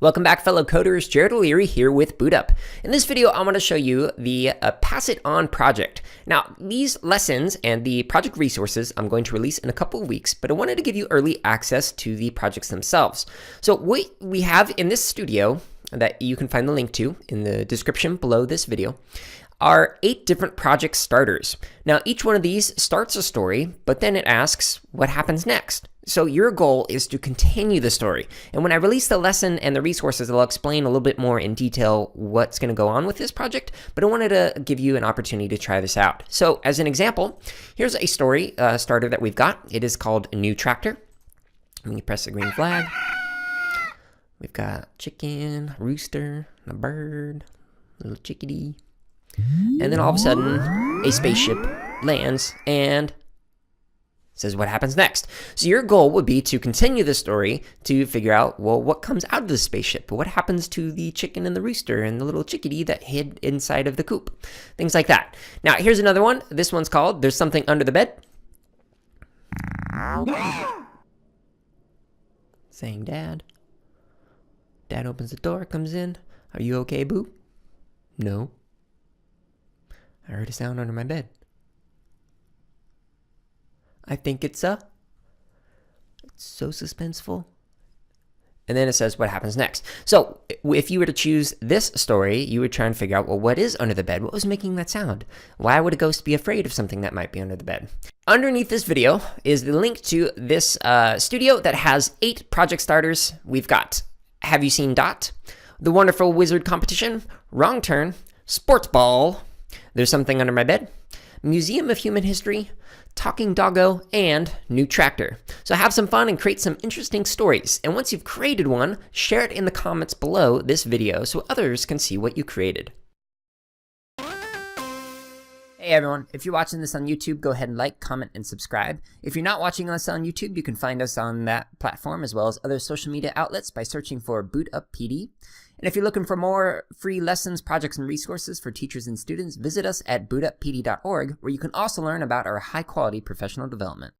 Welcome back, fellow coders. Jared O'Leary here with BootUp. In this video, I'm going to show you the Pass It On project. Now, these lessons and the project resources I'm going to release in a couple of weeks, but I wanted to give you early access to the projects themselves. So what we have in this studio that you can find the link to in the description below this video are 8 different project starters. Now, each one of these starts a story, but then it asks what happens next. So your goal is to continue the story. And when I release the lesson and the resources, I'll explain a little bit more in detail what's going to go on with this project, but I wanted to give you an opportunity to try this out. So as an example, here's a story starter that we've got. It is called New Tractor. When you press the green flag, we've got chicken, rooster, a bird, little chickadee. And then all of a sudden, a spaceship lands and says what happens next. So your goal would be to continue the story to figure out, well, what comes out of the spaceship? What happens to the chicken and the rooster and the little chickadee that hid inside of the coop? Things like that. Now, here's another one. This one's called There's Something Under the Bed. Saying dad. Dad opens the door, comes in. Are you okay, boo? No. I heard a sound under my bed. I think it's so suspenseful. And then it says what happens next. So if you were to choose this story, you would try and figure out, well, what is under the bed? What was making that sound? Why would a ghost be afraid of something that might be under the bed? Underneath this video is the link to this studio that has 8 project starters. We've got Have You Seen Dot? The Wonderful Wizard Competition, Wrong Turn, Sports Ball, There's Something Under My Bed, Museum of Human History, Talking Doggo, and New Tractor. So have some fun and create some interesting stories. And once you've created one, share it in the comments below this video so others can see what you created. Hey everyone, if you're watching this on YouTube, go ahead and like, comment, and subscribe. If you're not watching us on YouTube, you can find us on that platform as well as other social media outlets by searching for BootUp PD. And if you're looking for more free lessons, projects, and resources for teachers and students, visit us at bootuppd.org, where you can also learn about our high-quality professional development.